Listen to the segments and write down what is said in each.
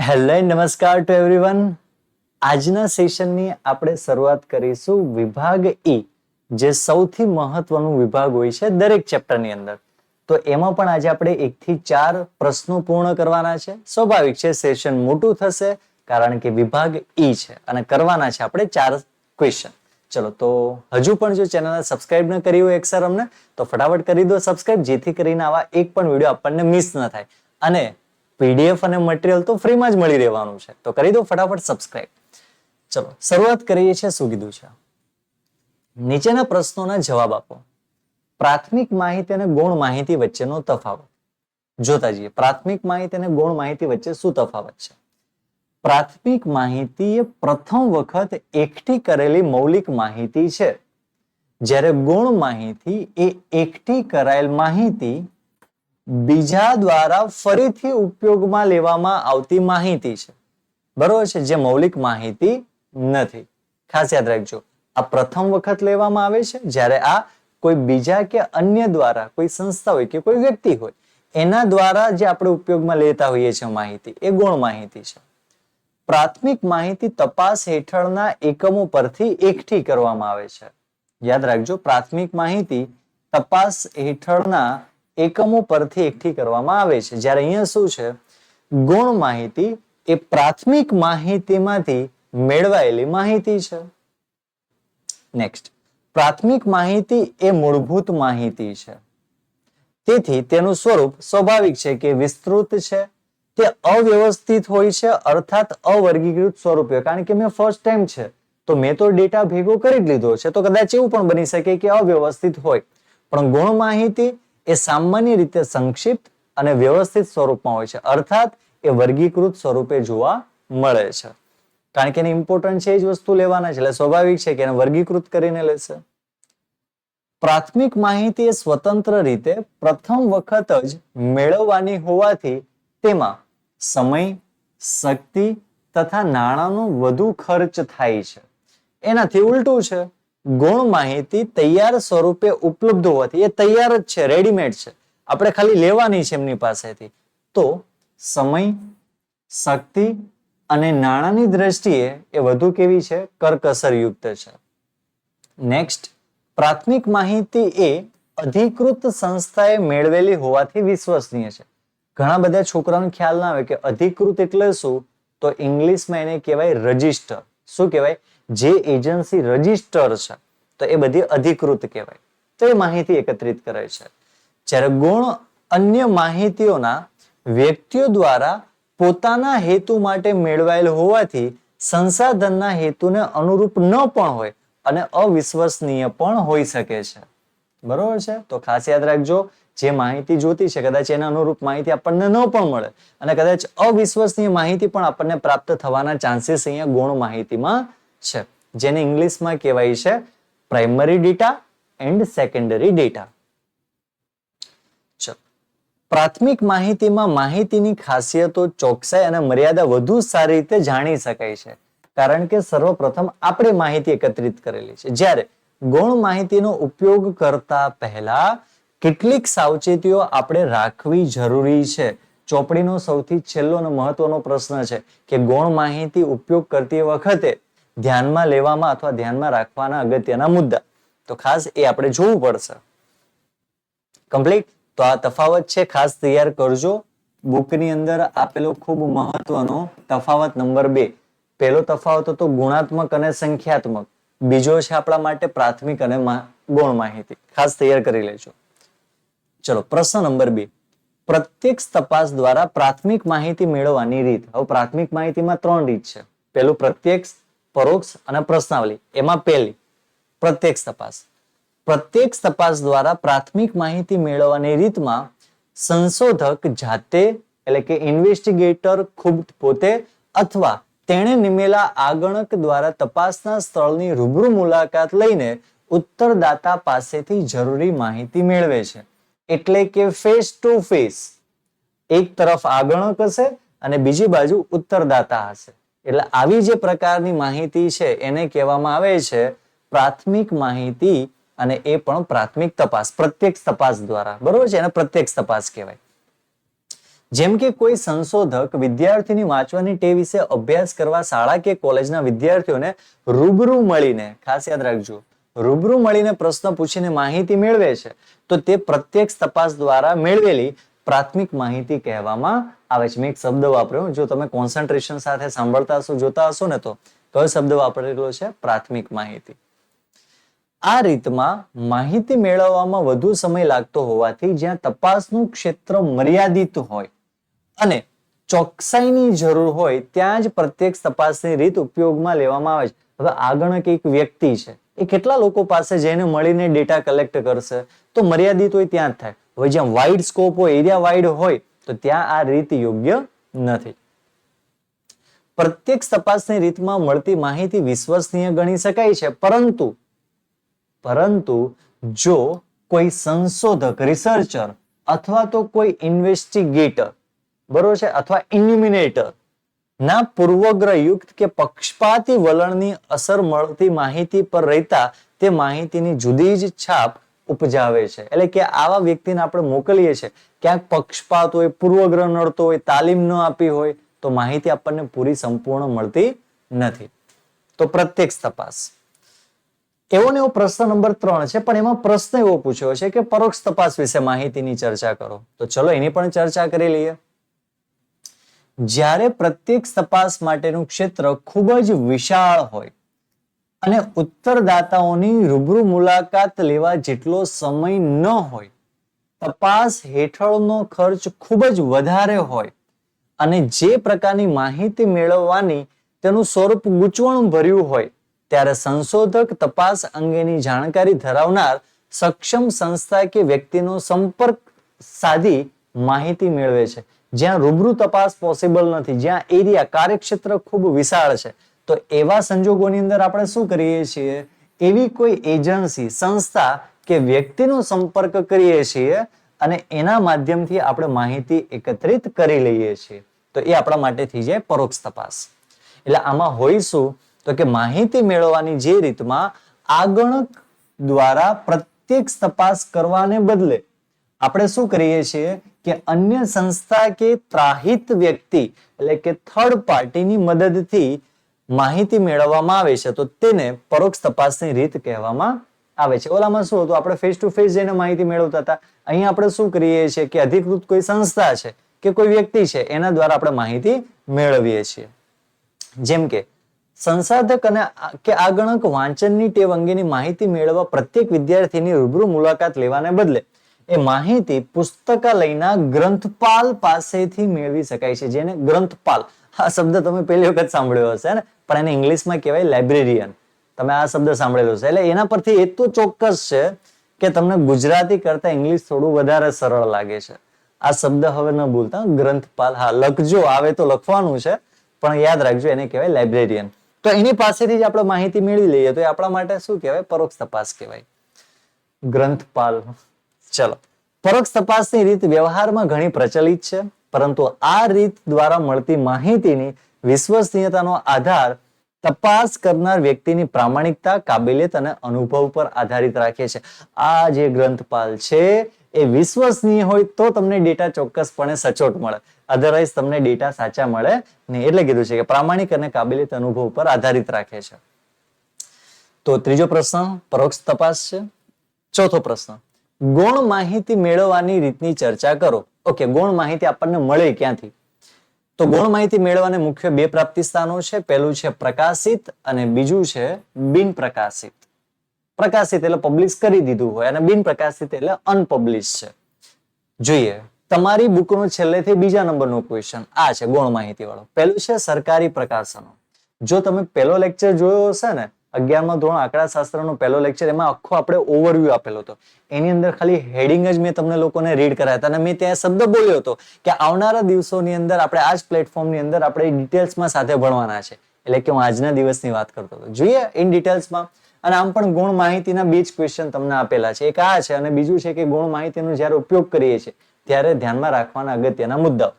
Hello નમસ્કાર two everyone. આજના સેશનની આપણે શરૂઆત કરીશું વિભાગ ઈ, જે સૌથી મહત્વનો વિભાગ હોય છે દરેક ચેપ્ટરની અંદર. તો એમાં પણ આજે આપણે 1 થી 4 પ્રશ્નો પૂર્ણ કરવાના છે. સ્વાભાવિક છે, સેશન મોટું થશે કારણ કે વિભાગ ઈ છે અને કરવાના છે આપણે 4 ક્વેશ્ચન. ચલો, તો હજુ પણ જો ચેનલને સબસ્ક્રાઇબ ન કરી હોય એક્સર અમને, તો ફટાફટ કરી દો સબસ્ક્રાઇબ, જેથી કરીને આવા એક પણ વિડીયો આપણને મિસ ન થાય. અને પીડીએફ અને મટીરિયલ તો ફ્રીમાં જ મળી રહેવાનું છે, તો કરી દો ફટાફટ સબસ્ક્રાઇબ. ચલો શરૂઆત કરીએ છીએ. શું કીધું છે? નીચેના પ્રશ્નોના જવાબ આપો. પ્રાથમિક માહિતી અને ગૌણ માહિતી વચ્ચેનો તફાવત જોતા જઈએ. પ્રાથમિક માહિતી અને ગૌણ માહિતી વચ્ચે શું તફાવત છે? પ્રાથમિક માહિતી એ પ્રથમ વખત એકઠી કરેલી મૌલિક માહિતી છે, જ્યારે ગૌણ માહિતી એ એકઠી કરાયેલ માહિતી બીજા દ્વારા ફરીથી ઉપયોગમાં લેવામાં આવતી માહિતી છે. બરોબર છે, જે મૌલિક માહિતી નથી. ખાસ યાદ રાખજો, આ પ્રથમ વખત લેવામાં આવે છે, જ્યારે આ કોઈ બીજા કે અન્ય દ્વારા, કોઈ સંસ્થા હોય કે કોઈ વ્યક્તિ હોય, એના દ્વારા જે આપણે ઉપયોગમાં લેતા હોઈએ છીએ માહિતી, એ ગૌણ માહિતી છે. પ્રાથમિક માહિતી તપાસ હેઠળના એકમો પરથી એકઠી કરવામાં આવે છે. યાદ રાખજો, પ્રાથમિક માહિતી તપાસ હેઠળના એકમો પરથી એકઠી કરવામાં આવે છે, જ્યારે અહીંયા શું છે? ગૌણ માહિતી એ પ્રાથમિક માહિતીમાંથી મેળવાયેલી માહિતી છે. નેક્સ્ટ, પ્રાથમિક માહિતી એ મૂળભૂત માહિતી છે, તેથી તેનું સ્વરૂપ સ્વાભાવિક છે કે વિસ્તૃત છે. તે અવ્યવસ્થિત હોય છે, અર્થાત અવર્ગીકૃત સ્વરૂપે. કારણ કે મેં ફર્સ્ટ ટાઈમ છે, તો મેં તો ડેટા ભેગો કરી જ લીધો છે, તો કદાચ એવું પણ બની શકે કે અવ્યવસ્થિત હોય. પણ ગૌણ માહિતી એ સામાન્ય રીતે સંક્ષિપ્ત અને વ્યવસ્થિત સ્વરૂપમાં હોય છે, અર્થાત એ વર્ગીકૃત સ્વરૂપે જોવા મળે છે. કારણ કે એને ઇમ્પોર્ટન્ટ છે, એ જ વસ્તુ લેવાના છે, એટલે સ્વાભાવિક છે કે એને વર્ગીકૃત કરીને લેશે. પ્રાથમિક માહિતી એ સ્વતંત્ર રીતે પ્રથમ વખત જ મેળવવાની હોવાથી તેમાં સમય, શક્તિ તથા નાણાંનો વધુ ખર્ચ થાય છે. એનાથી ઉલટું છે, ગૌણ માહિતી તૈયાર સ્વરૂપે ઉપલબ્ધ હોવાથી, એ તૈયાર જ છે, રેડીમેડ છે, આપણે ખાલી લેવાની છે એમની પાસેથી, તો સમય, શક્તિ અને નાણાંની દ્રષ્ટિએ એ વધુ કેવી છે? કરકસરયુક્ત છે. નેક્સ્ટ, પ્રાથમિક માહિતી એ અધિકૃત સંસ્થાએ મેળવેલી હોવાથી વિશ્વસનીય છે. ઘણા બધા છોકરાઓને ખ્યાલ ના આવે કે અધિકૃત એટલે શું, તો ઇંગ્લિશમાં એને કહેવાય રજિસ્ટર. શું કહેવાય? જે એજન્સી રજિસ્ટર છે, તો એ બધી અધિકૃત કહેવાય, તો એ માહિતી એકત્રિત કરે છે. જ્યારે ગૌણ અન્ય માહિતીઓના વ્યક્તિઓ દ્વારા પોતાના હેતુ માટે મેળવાયેલ હોવાથી સંસાધનના હેતુને અનુરૂપ ન પણ હોય અને અવિશ્વસનીય પણ હોઈ શકે છે. બરોબર છે, તો ખાસ યાદ રાખજો, જે માહિતી જોતી છે કદાચ એના અનુરૂપ માહિતી આપણને ન પણ મળે અને કદાચ અવિશ્વસનીય માહિતી પણ આપણને પ્રાપ્ત થવાના ચાન્સીસ અહીંયા ગૌણ માહિતીમાં છે, જેને ઇંગ્લિશમાં કહેવાય છે primary data and secondary data. ચલો, પ્રાથમિક માહિતીમાં માહિતીની ખાસિયતો, ચોકસાઈ અને મર્યાદા વધુ સારી રીતે જાણી શકાય છે, કારણ કે સર્વપ્રથમ આપણે માહિતી એકત્રિત કરેલી છે. જ્યારે ગૌણ માહિતીનો ઉપયોગ કરતા પહેલા કેટલીક સાવચેતીઓ આપણે રાખવી જરૂરી છે. ચોપડીનો સૌથી છેલ્લો અને મહત્વનો પ્રશ્ન છે કે ગૌણ માહિતી ઉપયોગ કરતી વખતે ધ્યાનમાં લેવામાં અથવા ધ્યાનમાં રાખવાના અગત્યના મુદ્દા, તો ખાસ એ આપણે જોવું પડશે. કમ્પ્લીટ. તો આ તફાવત છે, ખાસ તૈયાર કરજો. બુકની અંદર આપેલો ખૂબ મહત્વનો તફાવત નંબર 2. પહેલો તફાવત હતો ગુણાત્મક અને સંખ્યાત્મક, બીજો છે આપણા માટે પ્રાથમિક અને ગૌણ માહિતી. ખાસ તૈયાર કરી લેજો. ચલો, પ્રશ્ન નંબર 2. પ્રત્યક્ષ તપાસ દ્વારા પ્રાથમિક માહિતી મેળવવાની રીત. હવે પ્રાથમિક માહિતીમાં 3 રીત છે. પહેલું પ્રત્યક્ષ, પરોક્ષ અને પ્રશ્નાવલી. એમાં પહેલી પ્રત્યક્ષ તપાસ. પ્રત્યક્ષ તપાસ દ્વારા પ્રાથમિક માહિતી મેળવવાની રીતમાં સંશોધક જાતે, એટલે કે ઇન્વેસ્ટિગેટર ખુદ પોતે અથવા તેણે નિમેલા આગણક દ્વારા તપાસના સ્થળની રૂબરૂ મુલાકાત લઈને ઉત્તરદાતા પાસેથી જરૂરી માહિતી મેળવે છે. એટલે કે ફેસ ટુ ફેસ. એક તરફ આગણક હશે અને બીજી બાજુ ઉત્તરદાતા હશે. એટલે આવી જે પ્રકારની માહિતી છે એને કહેવામાં આવે છે પ્રાથમિક માહિતી, અને એ પણ પ્રાથમિક તપાસ, પ્રત્યક્ષ તપાસ દ્વારા. બરોબર છે, એને પ્રત્યક્ષ તપાસ કહેવાય. જેમ કે કોઈ સંશોધક વિદ્યાર્થીની વાંચવાની ટેવ વિશે અભ્યાસ કરવા શાળા કે કોલેજના વિદ્યાર્થીઓને રૂબરૂ મળીને, ખાસ યાદ રાખજો, રૂબરૂ મળીને પ્રશ્ન પૂછીને માહિતી મેળવે છે, તો તે પ્રત્યક્ષ તપાસ દ્વારા મેળવેલી પ્રાથમિક માહિતી કહેવામાં આવે છે. મેં એક શબ્દ વાપર્યો, જો તમે કોન્સન્ટ્રેશન સાથે સાંભળતા હશો, જોતા હશો ને, તો કયો શબ્દ વાપરેલો છે? પ્રાથમિક માહિતી. આ રીતમાં માહિતી મેળવવામાં વધુ સમય લાગતો હોવાથી જ્યાં તપાસનું ક્ષેત્ર મર્યાદિત હોય અને ચોકસાઈની જરૂર હોય ત્યાં જ પ્રત્યક્ષ તપાસની રીત ઉપયોગમાં લેવામાં આવે છે. હવે આગળ એક વ્યક્તિ છે, એ કેટલા લોકો પાસે જઈને મળીને ડેટા કલેક્ટ કરશે? તો મર્યાદિત હોય ત્યાં જ થાય. હવે જ્યાં વાઇડ સ્કોપ હોય, એરિયા વાઇડ હોય, તો ત્યાં આ રીત યોગ્ય નથી. પ્રત્યક્ષ તપાસની રીતમાં મળતી માહિતી વિશ્વસનીય ગણી શકાય છે, પરંતુ જો કોઈ સંશોધક, રિસર્ચર અથવા તો કોઈ ઇન્વેસ્ટિગેટર, બરોબર છે, અથવા ઇલ્યુમિનેટર ના પૂર્વગ્રહયુક્ત કે પક્ષપાતી વલણની અસર મળતી માહિતી પર રહેતા તે માહિતીની જુદી જ છાપ ઉપજાવે છે. એટલે કે આવા વ્યક્તિને આપણે મોકલીએ છીએ, ક્યાંક પક્ષપાત હોય, પૂર્વગ્રહ નડતો હોય, તાલીમ ન આપી હોય, તો માહિતી આપણને પૂરી સંપૂર્ણ મળતી નથી. તો પ્રત્યક્ષ તપાસ. એવો ને એવો પ્રશ્ન નંબર 3 છે, પણ એમાં પ્રશ્ન એવો પૂછ્યો છે કે પરોક્ષ તપાસ વિશે માહિતીની ચર્ચા કરો. તો ચલો એની પણ ચર્ચા કરી લઈએ. જ્યારે પ્રત્યક્ષ તપાસ માટેનું ક્ષેત્ર ખૂબ જ વિશાળ હોય અને ઉત્તરદાતાઓની રૂબરૂ મુલાકાત લેવા જેટલો સમય ન હોય, તપાસ હેઠળનો ખર્ચ ખૂબ જ વધારે હોય અને જે પ્રકારની માહિતી મેળવવાની તેનું સ્વરૂપ ગૂંચવણ ભર્યું હોય, ત્યારે સંશોધક તપાસ અંગેની જાણકારી ધરાવનાર સક્ષમ સંસ્થા કે વ્યક્તિનો સંપર્ક સાધી માહિતી મેળવે છે. જ્યાં રૂબરૂ તપાસ પોસિબલ નથી, જ્યાં એરિયા, કાર્યક્ષેત્ર ખૂબ વિશાળ છે, તો એવા સંજોગોની અંદર આપણે શું કરીએ છીએ? એવી કોઈ એજન્સી, સંસ્થા કે વ્યક્તિનો સંપર્ક કરીએ છીએ અને એના માધ્યમથી આપણે માહિતી એકત્રિત કરી લઈએ છીએ. તો એ આપણા માટે થઈ જાય પરોક્ષ તપાસ. એટલે આમાં હોય શું? તો કે માહિતી મેળવવાની જે રીતમાં આગણક દ્વારા પ્રત્યક્ષ તપાસ કરવાને બદલે આપણે શું કરીએ છીએ કે અન્ય સંસ્થા કે ત્રાહિત વ્યક્તિ, એટલે કે થર્ડ પાર્ટીની મદદથી માહિતી મેળવવામાં આવે છે, તો તેને પરોક્ષ તપાસની રીત કહેવામાં આવે છે. ઓલામાં શું હતું? આપણે ફેસ ટુ ફેસ જઈને માહિતી મેળવતા હતા. અહીં આપણે શું કરીએ છીએ કે અધિકૃત કોઈ સંસ્થા છે કે કોઈ વ્યક્તિ છે, એના દ્વારા આપણે માહિતી મેળવીએ છીએ. જેમ કે સંસાધક અને કે આગણક વાંચનની ટેવ અંગેની માહિતી મેળવવા પ્રત્યેક વિદ્યાર્થીની રૂબરૂ મુલાકાત લેવાને બદલે એ માહિતી પુસ્તકાલયના ગ્રંથપાલ પાસેથી મેળવી શકાય છે. જેને ગ્રંથપાલ, આ શબ્દ તમે પહેલી વખત સાંભળ્યો હશે ને, પણ એને ઇંગ્લિશમાં કહેવાય લાઇબ્રેરિયન. તમે આ શબ્દ સાંભળેલો છે. એટલે એના પરથી એ તો ચોક્કસ છે કે તમને ગુજરાતી કરતા ઇંગ્લિશ થોડું વધારે સરળ લાગે છે. આ શબ્દ હવે ન ભૂલતા, ગ્રંથપાલ. હા, લખજો, આવે તો લખવાનું છે, પણ યાદ રાખજો, એને કહેવાય લાઇબ્રેરિયન. તો એની પાસેથી જ આપણે માહિતી મેળવી લઈએ, તો એ આપણા માટે શું કહેવાય? પરોક્ષ તપાસ કહેવાય. ગ્રંથપાલ. ચલો, પરોક્ષ તપાસની રીત વ્યવહારમાં ઘણી પ્રચલિત છે, પરંતુ આ રીત દ્વારા મળતી માહિતીની વિશ્વસનીયતાનો આધાર તપાસ કરનાર વ્યક્તિની પ્રામાણિકતા, કાબેલિયત અને અનુભવ પર આધારિત રાખે છે. આ જે ગ્રંથપાલ છે એ વિશ્વસનીય હોય તો તમને ડેટા ચોક્કસપણે સચોટ મળે, અધરવાઇઝ તમને ડેટા સાચા મળે નહીં. એટલે કીધું છે કે પ્રામાણિક અને કાબેલિયત અનુભવ પર આધારિત રાખે છે. તો ત્રીજો પ્રશ્ન પરોક્ષ તપાસ છે. ચોથો પ્રશ્ન, ગૌણ માહિતી મેળવવાની રીતની ચર્ચા કરો. ઓકે, ગૌણ માહિતી આપણને મળે ક્યાંથી? તો ગૌણ માહિતી મેળવવાને મુખ્ય 2 પ્રાપ્તિ સ્થાનો છે. પહેલું છે પ્રકાશિત અને બીજું છે બિન પ્રકાશિત. પ્રકાશિત એટલે પબ્લિશ કરી દીધું હોય અને બિન પ્રકાશિત એટલે અનપબ્લિશ છે. જોઈએ તમારી બુકનો છેલ્લેથી બીજા નંબરનો ક્વેશ્ચન આ છે ગૌણ માહિતી વાળો. પહેલું છે સરકારી પ્રકાશનો. જો તમે પહેલો લેક્ચર જોયો હશે ને, 11મા ધોરણ આંકડાશાસ્ત્રનો પહેલો લેક્ચર, એમાં આખો આપણે ઓવરવ્યુ આપેલો હતો. એની અંદર ખાલી હેડિંગ જ મેં તમને લોકોને રીડ કરાયા હતા અને મેં ત્યાં શબ્દ બોલ્યો હતો કે આવનારા દિવસોની અંદર આપણે આ જ પ્લેટફોર્મની અંદર આપણે ડિટેલ્સમાં સાથે ભણવાના છે. એટલે કે હું આજના દિવસની વાત કરતો હતો. જોઈએ ઇન ડિટેલ્સમાં. અને આમ પણ ગૌણ માહિતીના 2 જ ક્વેશ્ચન તમને આપેલા છે. એક આ છે અને બીજું છે કે ગૌણ માહિતીનો જ્યારે ઉપયોગ કરીએ છીએ ત્યારે ધ્યાનમાં રાખવાના અગત્યના મુદ્દાઓ.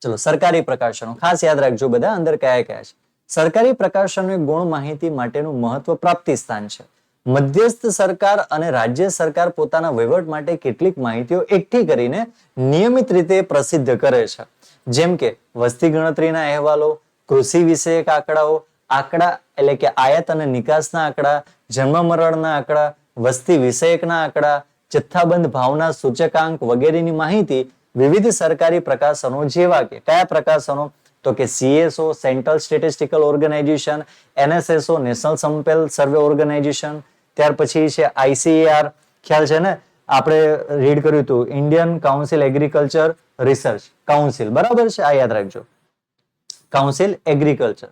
ચલો, સરકારી પ્રકાશનો ખાસ યાદ રાખજો બધા, અંદર કયા કયા છે. સરકારી પ્રકાશનો એ ગૌણ માહિતી માટેનું મહત્વ પ્રાપ્તિ સ્થાન છે. મધ્યસ્થ સરકાર અને રાજ્ય સરકાર પોતાના વહીવટ માટે કેટલીક માહિતીઓ એકઠી કરીને નિયમિત રીતે પ્રસિદ્ધ કરે છે. જેમ કે વસ્તી ગણતરીના અહેવાલો, કૃષિ વિષયક આંકડાઓ, આંકડા એટલે કે આયાત અને નિકાસના આંકડા, જન્મ મરણના આંકડા, વસ્તી વિષયકના આંકડા, જથ્થાબંધ ભાવના સૂચકાંક વગેરેની માહિતી વિવિધ સરકારી પ્રકાશનો જેવા કે કયા પ્રકાશનો? તો કે CSO central statistical organisation, NSSO national sample survey organisation, ત્યાર પછી છે ICAR, ખ્યાલ છે ને, આપણે રીડ કર્યું હતું Indian council agriculture research council, બરાબર છે, આ યાદ રાખજો, કાઉન્સિલ એગ્રીકલ્ચર.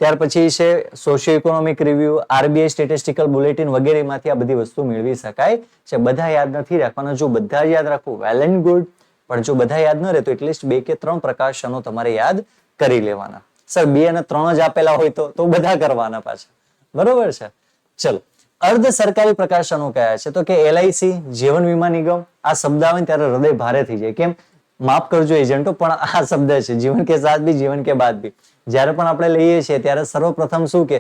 ત્યાર પછી છે socio economic review, RBI statistical bulletin વગેરેમાંથી આ બધી વસ્તુ મેળવી શકાય છે. બધા યાદ નથી રાખવાના, જો બધા યાદ રાખવું વેલ એન્ડ ગુડ, પણ જો બધા યાદ ન રહે તો એટલીસ્ટ 2 કે 3 પ્રકાશનો તમારે યાદ કરી લેવાના. સર 2 અને 3 જ આપેલા હોય તો બધા કરવાના પાછા, બરોબર છે. ચલો, અર્ધ સરકારી પ્રકાશનો કયા છે? તો કે LIC જીવન વીમા નિગમ. આ શબ્દ આવે ત્યારે હૃદય ભારે થઈ જાય. કેમ? માફ કરજો એજન્ટો, પણ આ શબ્દ છે જીવન કે સાથ ભી જીવન કે બાદ ભી. જ્યારે પણ આપણે લઈએ છીએ ત્યારે સર્વપ્રથમ શું કે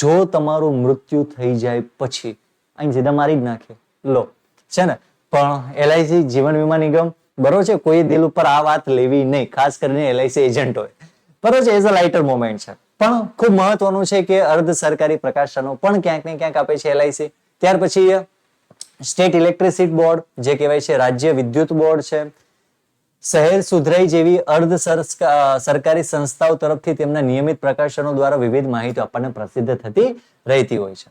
જો તમારું મૃત્યુ થઈ જાય પછી અહીં સીધા મારી જ નાખે લો, છે ને. પણ LIC જીવન વીમા નિગમ, બરોબર છે, કોઈ દિલ ઉપર આ વાત લેવી નહીં, ખાસ કરીને LIC એજન્ટોએ, બરોબર છે, એઝ અ લાઇટર મોમેન્ટ છે. પણ ખૂબ મહત્વનું છે કે અર્ધ સરકારી પ્રકાશનો પણ ક્યાંક ને ક્યાંક આપે છે LIC. ત્યાર પછી સ્ટેટ ઇલેક્ટ્રિસિટી બોર્ડ, જે કહેવાય છે રાજ્ય વિદ્યુત બોર્ડ છે. શહેર સુધરાઈ જેવી અર્ધ સરકારી સંસ્થાઓ તરફથી તેમના નિયમિત પ્રકાશનો દ્વારા વિવિધ માહિતી આપણને પ્રસિદ્ધ થતી રહેતી હોય છે.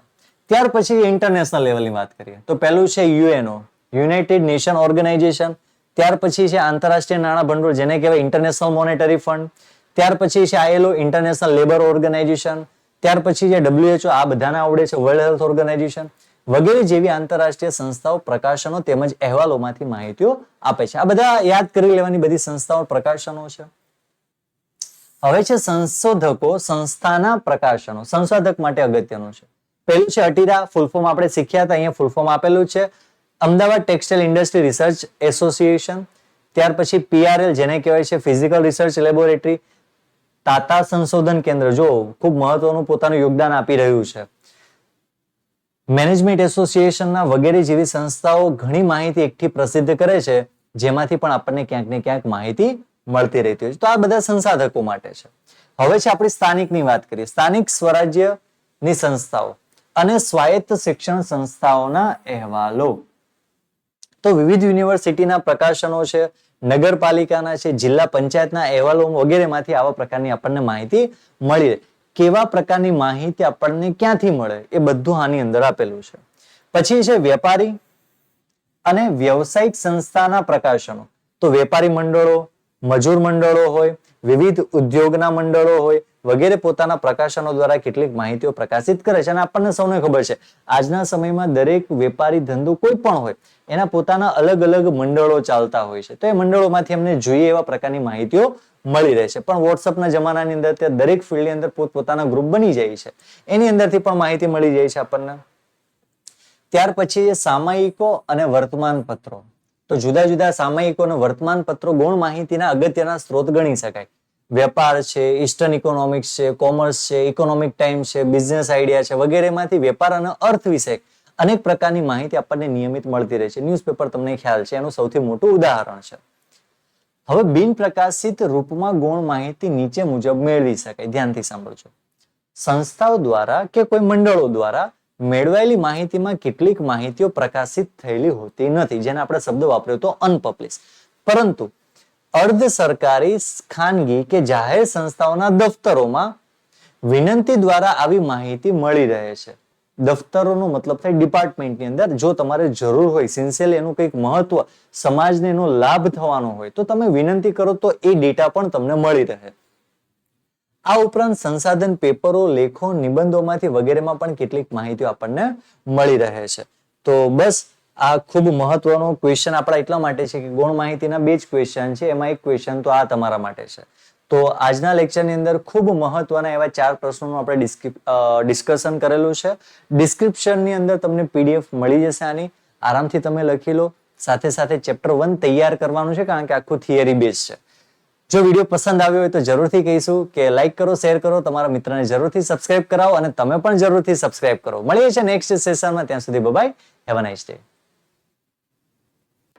ત્યાર પછી ઇન્ટરનેશનલ લેવલની વાત કરીએ તો પહેલું છે UNO, યુનાઇટેડ નેશન ઓર્ગેનાઇઝેશન. ત્યાર પછી છે આંતરરાષ્ટ્રીય નાણાં ભંડોળ, જેને કહેવાય ઇન્ટરનેશનલ મોનેટરી ફંડ. ત્યાર પછી છે ILO, ઇન્ટરનેશનલ લેબર ઓર્ગેનાઇઝેશન. ત્યાર પછી છે WHO, આ બધાને આવડે છે, વર્લ્ડ હેલ્થ ઓર્ગેનાઇઝેશન વગેરે જેવી આંતરરાષ્ટ્રીય સંસ્થાઓ પ્રકાશનો તેમજ અહેવાલોમાંથી માહિતીઓ આપે છે. આ બધા યાદ કરી લેવાની બધી સંસ્થાઓ પ્રકાશનો છે. હવે છે સંશોધકો સંસ્થાના પ્રકાશનો, સંશોધક માટે અગત્યનું છે. પહેલું છે અટીરા, ફૂલ ફોર્મ આપણે શીખ્યા હતા, અહીંયા ફૂલ ફોર્મ આપેલું છે, Ahmedabad textile industry research association. ત્યાર પછી PRL, જેને કહેવાય છે ફિઝિકલ રિસર્ચ લેબોરેટરી. તાતા સંશોધન કેન્દ્ર, જો ખૂબ મહત્વનું પોતાનું યોગદાન આપી રહ્યું છે. મેનેજમેન્ટ એસોસિએશનના વગેરે જેવી સંસ્થાઓ ઘણી માહિતી એકઠી પ્રસિદ્ધ કરે છે, જેમાંથી પણ આપણને ક્યાંક ને ક્યાંક માહિતી મળતી રહેતી હોય છે. તો આ બધા સંસાધકો માટે છે. હવે છે આપણી સ્થાનિકની વાત કરીએ. સ્થાનિક સ્વરાજ્યની સંસ્થાઓ અને સ્વાયત્ત શિક્ષણ સંસ્થાઓના અહેવાલો. તો વિવિધ યુનિવર્સિટીના પ્રકાશનો છે, નગરપાલિકાના છે, જિલ્લા પંચાયતના અહેવાલો વગેરેમાંથી આવા પ્રકારની આપણને માહિતી મળી રહે. કેવા પ્રકારની માહિતી આપણને ક્યાંથી મળે એ બધું આની અંદર આપેલું છે. પછી છે વેપારી અને વ્યવસાયિક સંસ્થાના પ્રકાશનો. તો વેપારી મંડળો, મજૂર મંડળો હોય, વિવિધ ઉદ્યોગના મંડળો હોય વગેરે પોતાના પ્રકાશનો દ્વારા કેટલીક માહિતીઓ પ્રકાશિત કરે છે. અને આપણને સૌને ખબર છે આજના સમયમાં દરેક વેપારી ધંધો કોઈ પણ હોય એના પોતાના અલગ અલગ મંડળો ચાલતા હોય છે. તો એ મંડળોમાંથી અમને જોઈએ એવા પ્રકારની માહિતીઓ મળી રહે છે. પણ વોટ્સઅપના જમાનાની અંદર તે દરેક ફિલ્ડની અંદર પોતપોતાના ગ્રુપ બની જાય છે, એની અંદરથી પણ માહિતી મળી જાય છે આપણને. ત્યાર પછી સામયિકો અને વર્તમાન પત્રો. તો જુદા જુદા સામયિકો અને વર્તમાન પત્રો ગૌણ માહિતીના અગત્યના સ્ત્રોત ગણી શકાય. વેપાર છે, ઈસ્ટર્ન ઇકોનોમિક્સ છે, કોમર્સ છે, ઇકોનોમિક ટાઈમ્સ છે, બિઝનેસ આઈડિયા છે વગેરેમાંથી વેપાર અને અર્થ વિશે અનેક પ્રકારની માહિતી આપણને નિયમિત મળતી રહે છે. ન્યૂઝપેપર તમને ખ્યાલ છે, એનું સૌથી મોટું ઉદાહરણ છે. હવે બિન પ્રકાશિત રૂપમાં ગૌણ માહિતી નીચે મુજબ મેળવી શકાય. ધ્યાનથી સાંભળજો. સંસ્થાઓ દ્વારા કે કોઈ મંડળો દ્વારા મેળવાયેલી માહિતીમાં કેટલીક માહિતીઓ પ્રકાશિત થયેલી હોતી નથી, જેને આપણે શબ્દ વાપર્યો તો અનપબ્લિશ. પરંતુ અર્ધ સરકારી, ખાનગી કે જાહેર સંસ્થાઓના દફતરોમાં વિનંતી દ્વારા આવી માહિતી મળી રહે છે. દફતરોનો મતલબ થાય ડિપાર્ટમેન્ટની અંદર જો તમારે જરૂર હોય, સિન્સિયરલી એનું કંઈક મહત્વ સમાજને એનો લાભ થવાનો હોય તો તમે વિનંતી કરો તો એ ડેટા પણ તમને મળી રહે. આ ઉપરાંત સંસાધન, પેપરો, લેખો, નિબંધોમાંથી વગેરેમાં પણ કેટલીક માહિતીઓ આપણને મળી રહે છે. તો બસ આ ખૂબ મહત્વનો ક્વેશ્ચન આપણા એટલા માટે છે કે ગૌણ માહિતીના 2 જ ક્વેશ્ચન છે, એમાં એક ક્વેશ્ચન તો આ તમારા માટે છે. તો આજના લેક્ચરની અંદર ખૂબ મહત્વના એવા 4 પ્રશ્નોનું આપણે ડિસ્કશન કરેલું છે. ડિસ્ક્રિપ્શનની અંદર તમને PDF મળી જશે આની, આરામથી તમે લખી લો. સાથે સાથે ચેપ્ટર 1 તૈયાર કરવાનું છે કારણ કે આખું થિયરી બેઝ છે. જો વિડીયો પસંદ આવ્યો હોય તો જરૂરથી કહીશું કે લાઈક કરો, શેર કરો, તમારા મિત્રને જરૂરથી સબસ્ક્રાઇબ કરાવો અને તમે પણ જરૂરથી સબસ્ક્રાઇબ કરો. મળીએ છીએ નેક્સ્ટ સેશનમાં. ત્યાં સુધી bye, have a nice day.